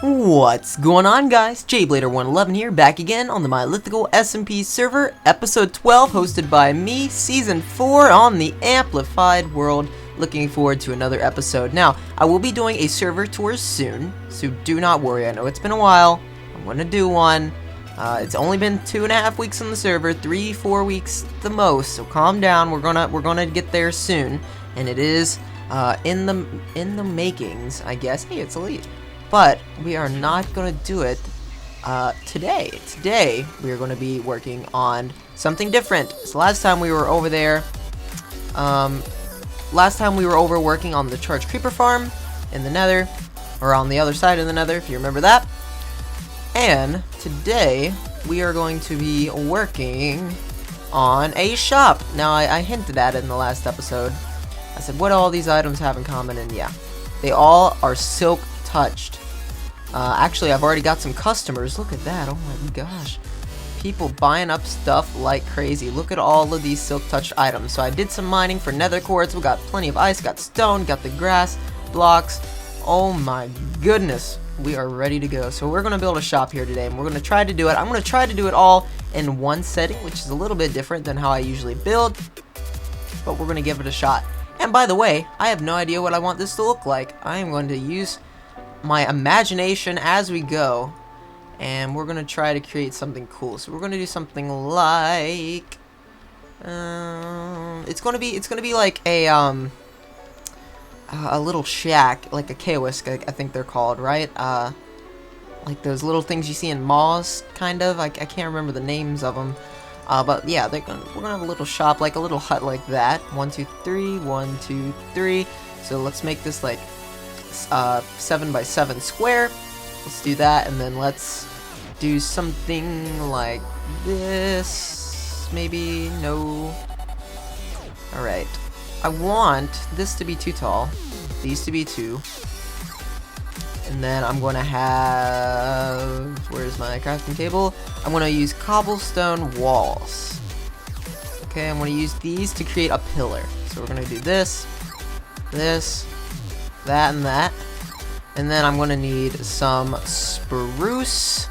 What's going on, guys? jblader111 here, back again on the Mylithical SMP server, episode 12, hosted by me, season 4 on the Amplified world. Looking forward to another episode. Now, I will be doing a server tour soon, so do not worry. I know it's been a while. I'm going to do one. It's only been 2.5 weeks on the server, 3-4 weeks the most, so calm down. We're gonna get there soon, and it is in the makings, I guess. Hey, it's Elite. But we are not going to do it today. Today, we are going to be working on something different. So last time we were over there, working on the charged creeper farm in the nether, or on the other side of the nether, if you remember that. And today, we are going to be working on a shop. Now, I hinted at it in the last episode. I said, what do all these items have in common? And yeah, they all are silk touched. Actually, I've already got some customers. Look at that. Oh my gosh. People buying up stuff like crazy. Look at all of these silk touched items. So I did some mining for nether quartz. We got plenty of ice, got stone, got the grass, blocks. Oh my goodness. We are ready to go. So we're going to build a shop here today, and we're going to try to do it. I'm going to try to do it all in one setting, which is a little bit different than how I usually build, but we're going to give it a shot. And by the way, I have no idea what I want this to look like. I am going to use my imagination as we go, and we're gonna try to create something cool. So we're gonna do something like it's gonna be like a little shack, like a kiosk, I think they're called, right? Like those little things you see in malls, kind of. I can't remember the names of them, but yeah, we're gonna have a little shop, like a little hut like that. 1 2 3 1 2 3. So let's make this like 7 by 7 square. Let's do that, and then let's do something like this. Maybe no. Alright, I want this to be too tall, these to be 2, and then I'm gonna have, where's my crafting table? I'm gonna use cobblestone walls. Okay, I'm gonna use these to create a pillar. So we're gonna do this, that, and that. And then I'm gonna need some spruce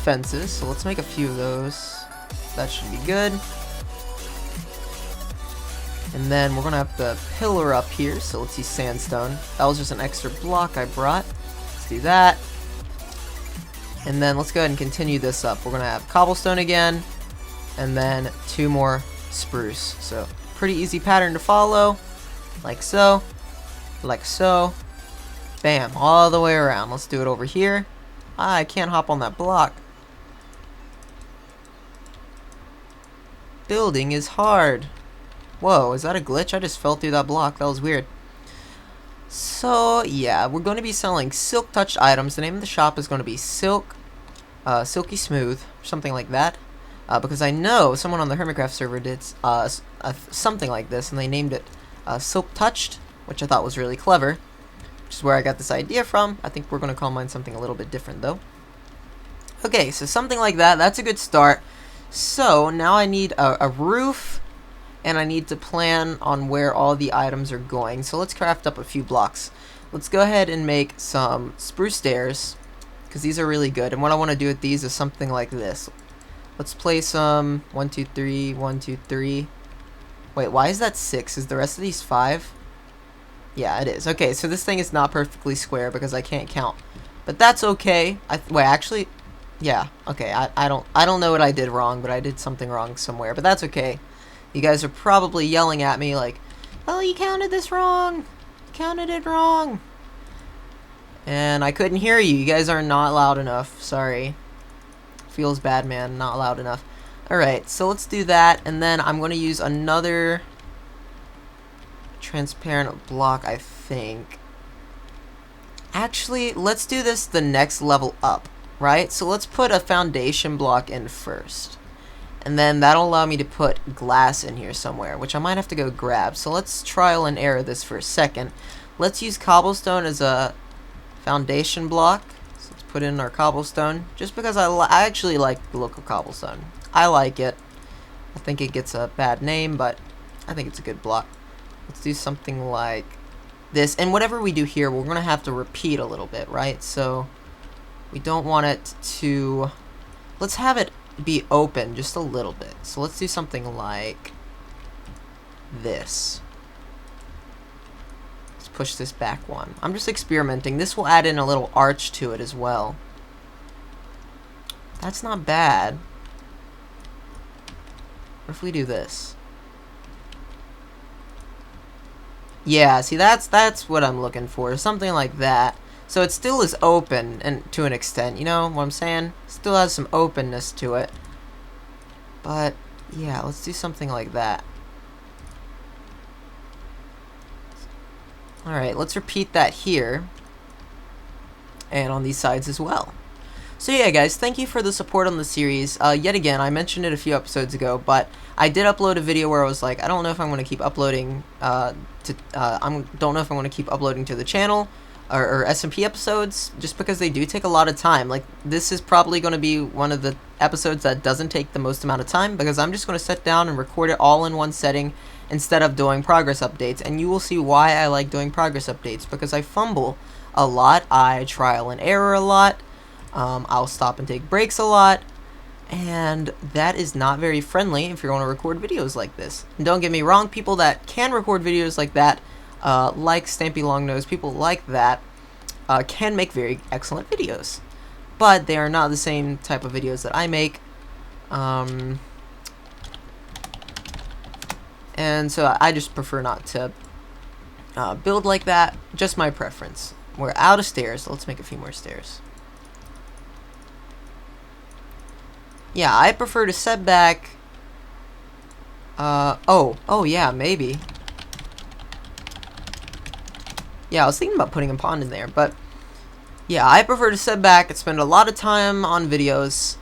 fences. So let's make a few of those. That should be good. And then we're gonna have the pillar up here. So let's use sandstone. That was just an extra block I brought. Let's do that. And then let's go ahead and continue this up. We're gonna have cobblestone again, and then 2 more spruce. So pretty easy pattern to follow. Like so, like so, bam, all the way around. Let's do it over here. I can't hop on that block. Building is hard. Whoa, is that a glitch? I just fell through that block. That was weird. So yeah, we're going to be selling silk touched items. The name of the shop is going to be Silky Smooth, or something like that. Because I know someone on the Hermitcraft server did something like this, and they named it Silk Touched, which I thought was really clever, which is where I got this idea from. I think we're going to call mine something a little bit different, though. Okay, so something like that. That's a good start. So now I need a roof, and I need to plan on where all the items are going. So let's craft up a few blocks. Let's go ahead and make some spruce stairs, because these are really good. And what I want to do with these is something like this. Let's place some 1 2 3 1 2 3. Wait, why is that 6? Is the rest of these 5? Yeah, it is. Okay, so this thing is not perfectly square because I can't count, but that's okay. Wait, actually, yeah. Okay, I don't know what I did wrong, but I did something wrong somewhere. But that's okay. You guys are probably yelling at me like, "Oh, you counted this wrong. You counted it wrong." And I couldn't hear you. You guys are not loud enough. Sorry. Feels bad, man. Not loud enough. Alright, so let's do that, and then I'm going to use another transparent block, I think. Actually, let's do this the next level up, right? So let's put a foundation block in first. And then that'll allow me to put glass in here somewhere, which I might have to go grab. So let's trial and error this for a second. Let's use cobblestone as a foundation block. So let's put in our cobblestone, just because I actually like the look of cobblestone. I like it. I think it gets a bad name, but I think it's a good block. Let's do something like this, and whatever we do here, we're going to have to repeat a little bit, right? So we don't want it to, let's have it be open just a little bit. So let's do something like this. Let's push this back one. I'm just experimenting. This will add in a little arch to it as well. That's not bad. What if we do this? Yeah, see, that's what I'm looking for. Something like that. So it still is open, and to an extent, you know what I'm saying? Still has some openness to it. But yeah, let's do something like that. Alright, let's repeat that here. And on these sides as well. So yeah, guys, thank you for the support on the series. Yet again, I mentioned it a few episodes ago, but I did upload a video where I was like, I don't know if I'm going to keep uploading don't know if I'm going to keep uploading to the channel or SMP episodes, just because they do take a lot of time. Like, this is probably going to be one of the episodes that doesn't take the most amount of time, because I'm just going to sit down and record it all in one setting instead of doing progress updates. And you will see why I like doing progress updates, because I fumble a lot, I trial and error a lot. I'll stop and take breaks a lot, and that is not very friendly if you're going to record videos like this. And don't get me wrong, people that can record videos like that, like Stampy Longnose, people like that, can make very excellent videos. But they are not the same type of videos that I make. And so I just prefer not to build like that. Just my preference. We're out of stairs, so let's make a few more stairs. Yeah, I prefer to set back. Oh yeah, maybe. Yeah, I was thinking about putting a pond in there, but yeah, I prefer to set back and spend a lot of time on videos.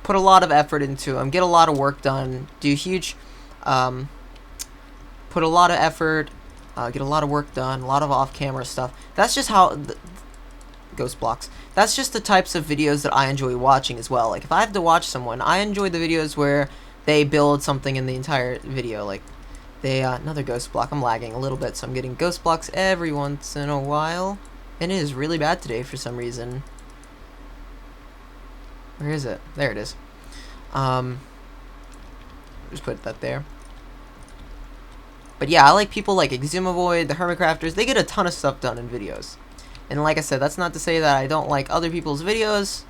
Put a lot of effort into them, get a lot of work done, do huge, put a lot of effort, get a lot of work done, a lot of off-camera stuff. That's just how ghost blocks. That's just the types of videos that I enjoy watching as well. Like, if I have to watch someone, I enjoy the videos where they build something in the entire video. Like, they, another ghost block. I'm lagging a little bit, so I'm getting ghost blocks every once in a while. And it is really bad today for some reason. Where is it? There it is. Just put that there. But yeah, I like people like Exumavoid, the Hermit Crafters. They get a ton of stuff done in videos. And like I said, that's not to say that I don't like other people's videos.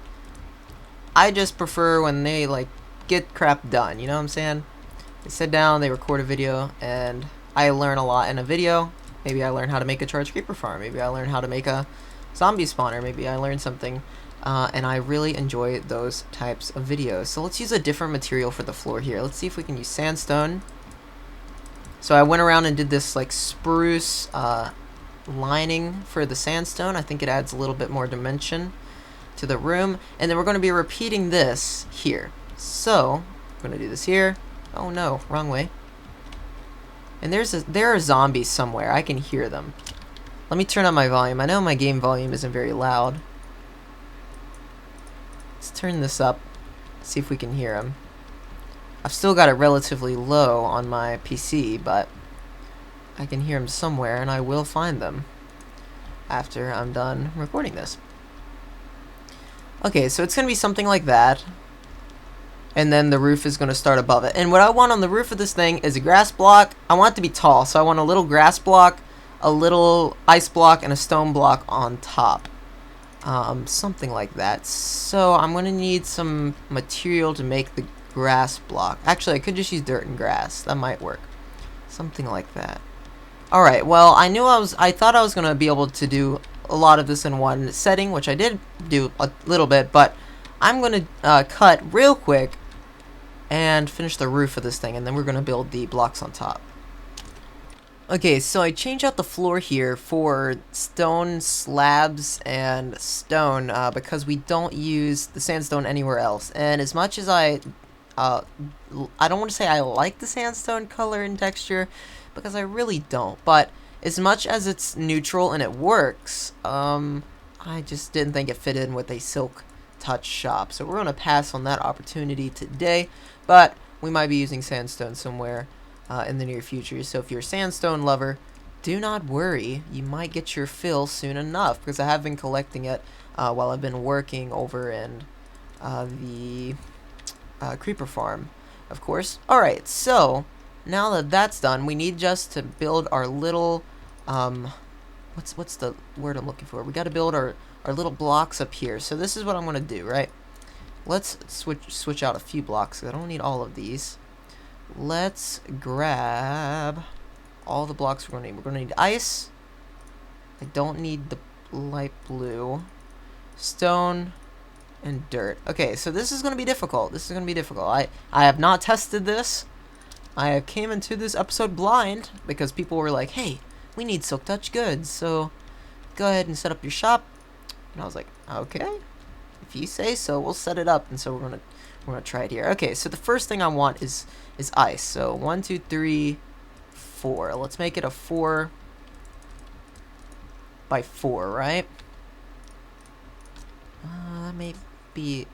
I just prefer when they, like, get crap done, you know what I'm saying? They sit down, they record a video, and I learn a lot in a video. Maybe I learn how to make a charged creeper farm. Maybe I learn how to make a zombie spawner. Maybe I learn something. And I really enjoy those types of videos. So let's use a different material for the floor here. Let's see if we can use sandstone. So I went around and did this, like, spruce, lining for the sandstone. I think it adds a little bit more dimension to the room, and then we're going to be repeating this here. So I'm going to do this here. Oh no, wrong way. And there are zombies somewhere. I can hear them. Let me turn up my volume. I know my game volume isn't very loud. Let's turn this up, see if we can hear them. I've still got it relatively low on my PC, but I can hear them somewhere, and I will find them after I'm done recording this. Okay, so it's going to be something like that. And then the roof is going to start above it. And what I want on the roof of this thing is a grass block. I want it to be tall, so I want a little grass block, a little ice block, and a stone block on top. Something like that. So I'm going to need some material to make the grass block. Actually, I could just use dirt and grass. That might work. Something like that. Alright, well, I thought I was going to be able to do a lot of this in one setting, which I did do a little bit, but I'm going to cut real quick and finish the roof of this thing, and then we're going to build the blocks on top. Okay, so I changed out the floor here for stone slabs and stone because we don't use the sandstone anywhere else. And as much as I don't want to say I like the sandstone color and texture, because I really don't, but as much as it's neutral and it works, I just didn't think it fit in with a silk touch shop. So we're going to pass on that opportunity today, but we might be using sandstone somewhere in the near future. So if you're a sandstone lover, do not worry. You might get your fill soon enough, because I have been collecting it while I've been working over in the creeper farm, of course. Alright, so now that that's done, we need just to build our little what's the word I'm looking for? We got to build our little blocks up here. So this is what I'm going to do, right? Let's switch out a few blocks. I don't need all of these. Let's grab all the blocks we're going to need. We're going to need ice. I don't need the light blue. Stone and dirt. Okay, so this is going to be difficult. This is going to be difficult. I have not tested this. I came into this episode blind because people were like, hey, we need silk touch goods, so go ahead and set up your shop. And I was like, okay, if you say so, we'll set it up. And so we're gonna try it here. Okay, so the first thing I want is ice. So 1, 2, 3, 4. Let's make it a 4 by 4, right? That may be.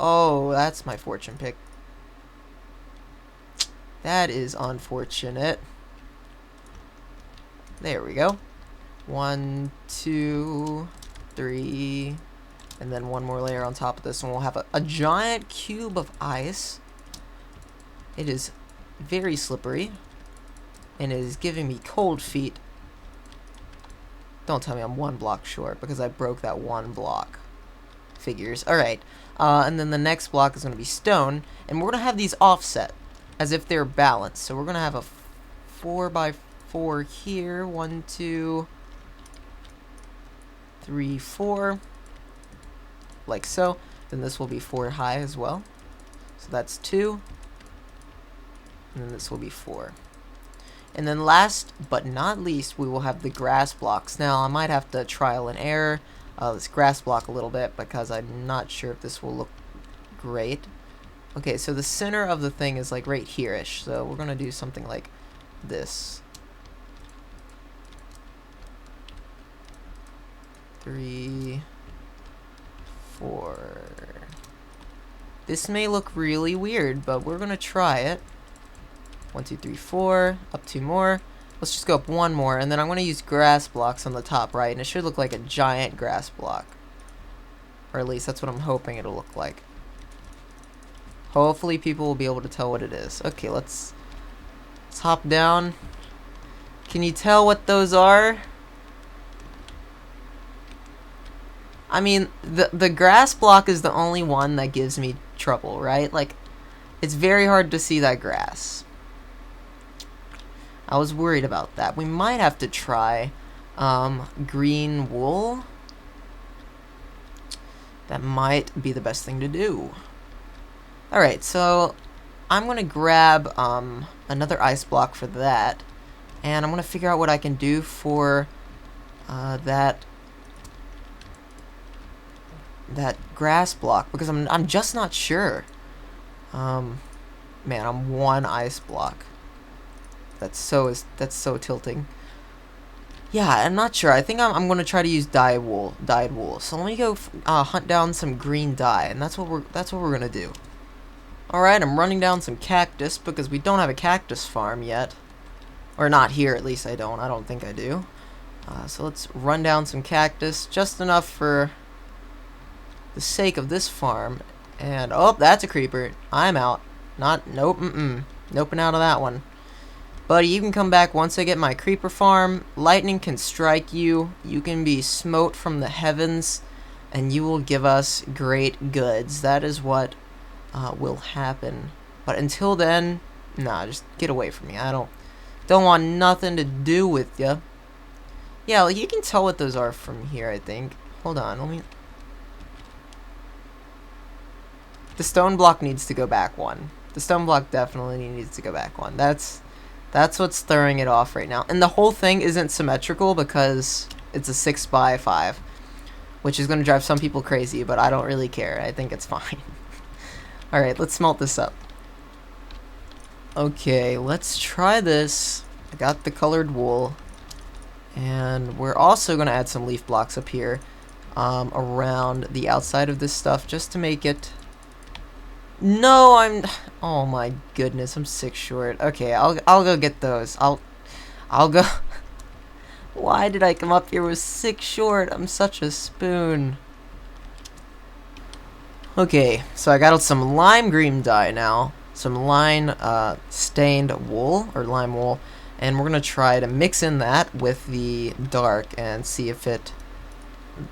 Oh, that's my fortune pick. That is unfortunate. There we go. 1, 2, 3, and then one more layer on top of this, and we'll have a giant cube of ice. It is very slippery, and it is giving me cold feet. Don't tell me I'm 1 block short, because I broke that 1 block. Figures. Alright, and then the next block is going to be stone, and we're going to have these offset, as if they're balanced. So we're going to have a 4 by 4 here. 1, 2, 3, 4. Like so. Then this will be 4 high as well. So that's 2. And then this will be 4. And then last but not least, we will have the grass blocks. Now, I might have to trial and error this grass block a little bit, because I'm not sure if this will look great. Okay, so the center of the thing is like right here-ish. So we're going to do something like this. 3, 4. This may look really weird, but we're going to try it. 1, 2, 3, 4. Up 2 more. Let's just go up 1 more, and then I'm going to use grass blocks on the top right, and it should look like a giant grass block. Or at least that's what I'm hoping it'll look like. Hopefully people will be able to tell what it is. Okay, let's hop down. Can you tell what those are? I mean, the grass block is the only one that gives me trouble, right? Like, it's very hard to see that grass. I was worried about that. We might have to try green wool. That might be the best thing to do. Alright, so I'm going to grab another ice block for that. And I'm going to figure out what I can do for that grass block, because I'm just not sure. Man, I'm 1 ice block. That's so tilting. Yeah, I'm not sure. I think I'm going to try to use dyed wool. So let me go hunt down some green dye, and that's what we're going to do. All right, I'm running down some cactus because we don't have a cactus farm yet. Or not here, at least I don't. I don't think I do. So let's run down some cactus, just enough for the sake of this farm. And oh, that's a creeper. I'm out. Nope, noping out of that one. Buddy, you can come back once I get my creeper farm. Lightning can strike you. You can be smote from the heavens, and you will give us great goods. That is what will happen. But until then, nah, just get away from me. I don't want nothing to do with ya. Yeah, like, you can tell what those are from here, I think. Hold on, let me... The stone block needs to go back 1. The stone block definitely needs to go back 1. That's what's throwing it off right now. And the whole thing isn't symmetrical because it's a 6 by 5, which is going to drive some people crazy, but I don't really care. I think it's fine. Alright, let's smelt this up. Okay, let's try this. I got the colored wool. And we're also going to add some leaf blocks up here around the outside of this stuff, just to make it No, oh my goodness, I'm 6 short. Okay, I'll go get those. I'll go. Why did I come up here with 6 short? I'm such a spoon. Okay, so I got some lime green dye now. Some lime stained wool, or lime wool. And we're going to try to mix in that with the dark and see if it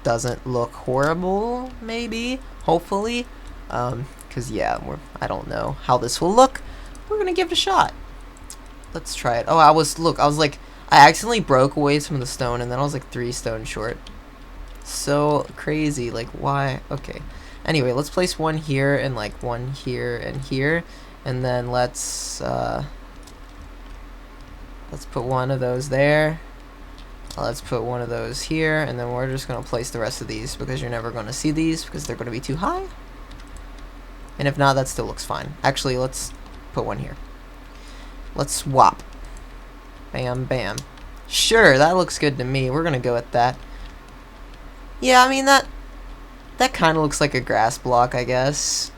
doesn't look horrible, maybe, hopefully. Because, yeah, I don't know how this will look. We're going to give it a shot. Let's try it. Oh, I was like, I accidentally broke away some of the stone, and then I was like 3 stone short. So crazy, like, why? Okay. Anyway, let's place one here, and like one here and here. And then let's put one of those there. Let's put one of those here, and then we're just going to place the rest of these because you're never going to see these because they're going to be too high. And if not, that still looks fine. Actually, let's put one here. Let's swap. Bam, bam. Sure, that looks good to me. We're going to go with that. Yeah, I mean, that kind of looks like a grass block, I guess.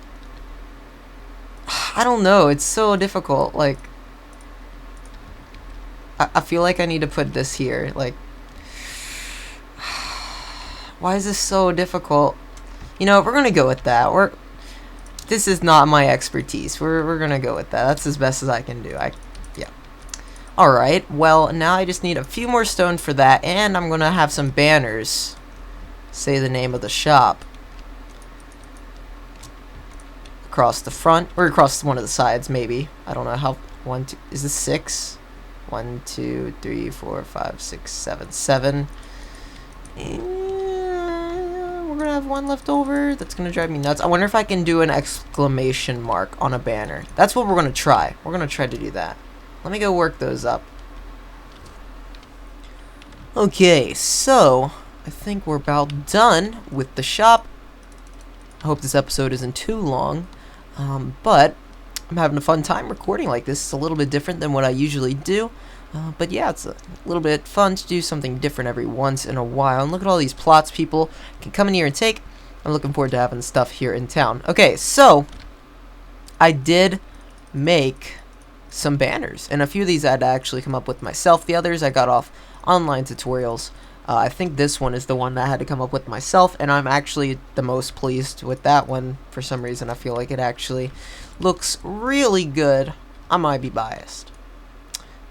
I don't know. It's so difficult. Like, I feel like I need to put this here. Like, why is this so difficult? You know, we're gonna go with that. This is not my expertise. We're gonna go with that. That's as best as I can do. Yeah. All right. Well, now I just need a few more stone for that, and I'm gonna have some banners. Say the name of the shop. Across the front, or across one of the sides, maybe. I don't know how. Is this 6? 1, 2, 3, 4, 5, 6, 7, 7. And we're gonna have one left over. That's gonna drive me nuts. I wonder if I can do an exclamation mark on a banner. That's what we're gonna try. We're gonna try to do that. Let me go work those up. Okay, so I think we're about done with the shop. I hope this episode isn't too long, but I'm having a fun time recording like this. It's a little bit different than what I usually do. But yeah, it's a little bit fun to do something different every once in a while. And look at all these plots people can come in here and take. I'm looking forward to having stuff here in town. Okay, so I did make some banners. And a few of these I had to actually come up with myself. The others I got off online tutorials. I think this one is the one that I had to come up with myself. And I'm actually the most pleased with that one. For some reason, I feel like it actually looks really good. I might be biased,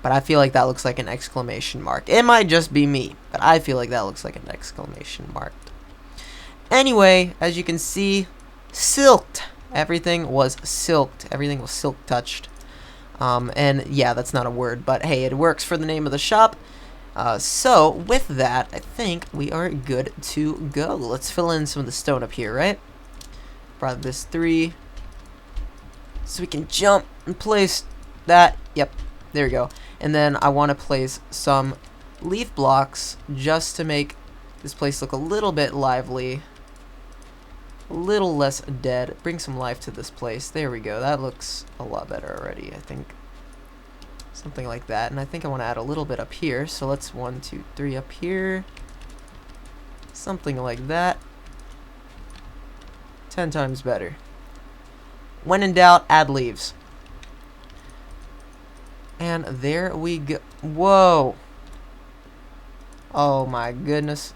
but I feel like that looks like an exclamation mark. It might just be me, but I feel like that looks like an exclamation mark. Anyway, as you can see, silked. Everything was silked. Everything was silk touched. And yeah, that's not a word, but hey, it works for the name of the shop. So with that, I think we are good to go. Let's fill in some of the stone up here, right? Brought this 3. So we can jump and place that. Yep, there we go. And then I want to place some leaf blocks just to make this place look a little bit lively. A little less dead. Bring some life to this place. There we go. That looks a lot better already, I think. Something like that. And I think I want to add a little bit up here. So let's 1, 2, 3 up here. Something like that. 10 times better. When in doubt, add leaves. And there we go. Whoa. Oh my goodness.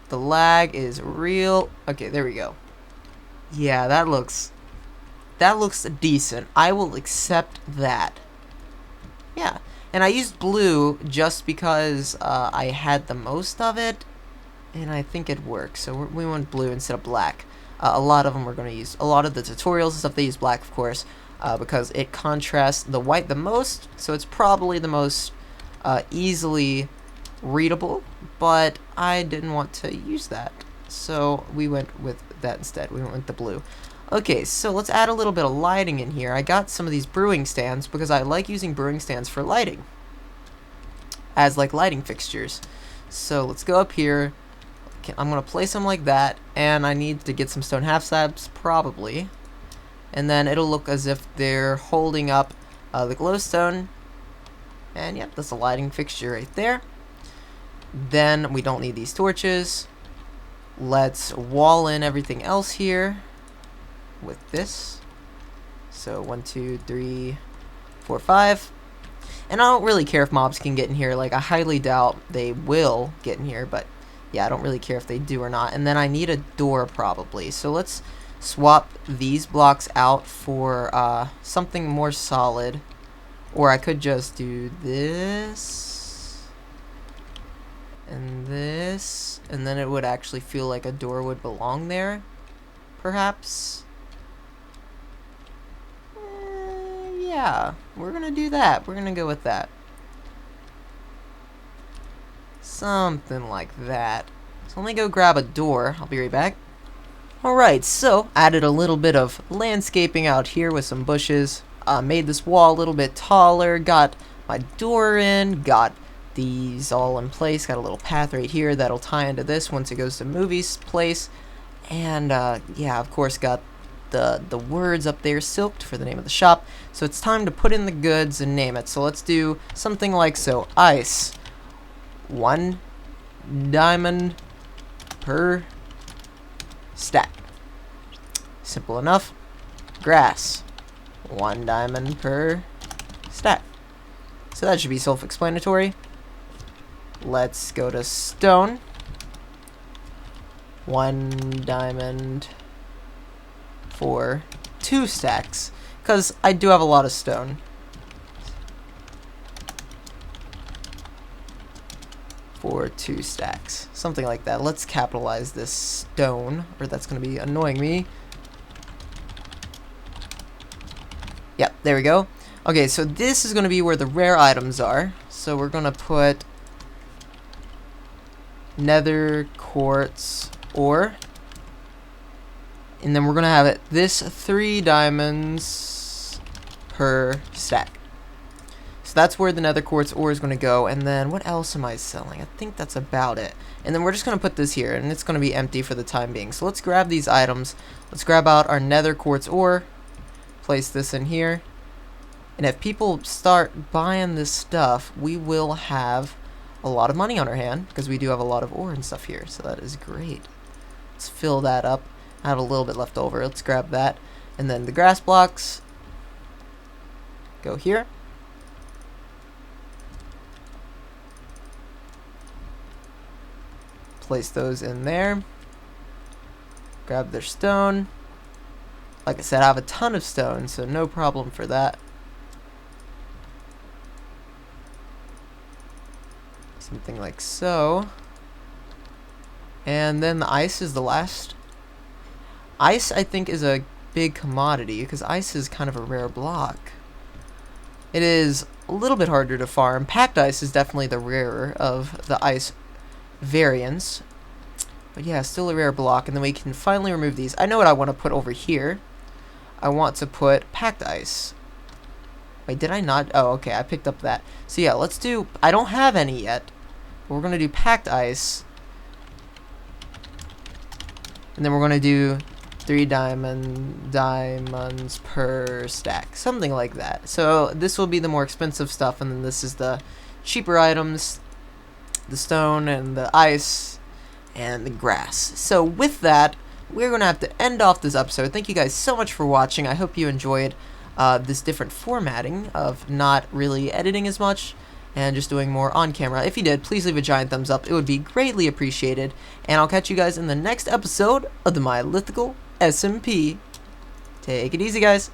The lag is real. Okay, there we go. Yeah, that looks decent. I will accept that. Yeah. And I used blue just because I had the most of it. And I think it works. So we went blue instead of black. A lot of them we're going to use. A lot of the tutorials and stuff, they use black, of course, because it contrasts the white the most. So it's probably the most easily readable, but I didn't want to use that. So we went with that instead. We went with the blue. Okay, so let's add a little bit of lighting in here. I got some of these brewing stands because I like using brewing stands for lighting. As like lighting fixtures. So let's go up here. I'm going to place them like that, and I need to get some stone half slabs, probably. And then it'll look as if they're holding up the glowstone. And yep, that's a lighting fixture right there. Then we don't need these torches. Let's wall in everything else here. with this. So 1, 2, 3, 4, 5. And I don't really care if mobs can get in here. Like, I highly doubt they will get in here, but yeah, I don't really care if they do or not. And then I need a door probably. So let's swap these blocks out for something more solid. Or I could just do this and this, and then it would actually feel like a door would belong there, perhaps. Yeah, we're gonna do that. We're gonna go with that. Something like that. So let me go grab a door. I'll be right back. Alright, so added a little bit of landscaping out here with some bushes. Made this wall a little bit taller. Got my door in. Got these all in place. Got a little path right here that'll tie into this once it goes to Movie's place. And yeah, of course, got the words up there, Silked, for the name of the shop. So it's time to put in the goods and name it. So let's do something like so. Ice. 1 diamond per stack. Simple enough. Grass. 1 diamond per stack. So that should be self-explanatory. Let's go to stone. 1 diamond for 2 stacks, because I do have a lot of stone. For 2 stacks. Something like that. Let's capitalize this stone, or that's going to be annoying me. Yep, there we go. Okay, so this is going to be where the rare items are. So we're going to put nether quartz ore. And then we're going to have it this 3 diamonds per stack. So that's where the nether quartz ore is going to go. And then what else am I selling? I think that's about it. And then we're just going to put this here, and it's going to be empty for the time being. So let's grab these items. Let's grab out our nether quartz ore. Place this in here. And if people start buying this stuff, we will have a lot of money on our hand, because we do have a lot of ore and stuff here. So that is great. Let's fill that up. I have a little bit left over. Let's grab that. And then the grass blocks go here. Place those in there. Grab their stone. Like I said, I have a ton of stone, so no problem for that. Something like so. And then the ice is the last. Ice, I think, is a big commodity, because ice is kind of a rare block. It is a little bit harder to farm. Packed ice is definitely the rarer of the ice variants. But yeah, still a rare block. And then we can finally remove these. I know what I want to put over here. I want to put packed ice. Wait, did I not? Oh, okay, I picked up that. So yeah, let's do, I don't have any yet. But we're going to do packed ice. And then we're going to do 3 diamonds per stack. Something like that. So this will be the more expensive stuff, and then this is the cheaper items. The stone and the ice and the grass. So with that, we're going to have to end off this episode. Thank you guys so much for watching. I hope you enjoyed this different formatting of not really editing as much and just doing more on camera. If you did, please leave a giant thumbs up. It would be greatly appreciated. And I'll catch you guys in the next episode of the Mylithical SMP. Take it easy, guys.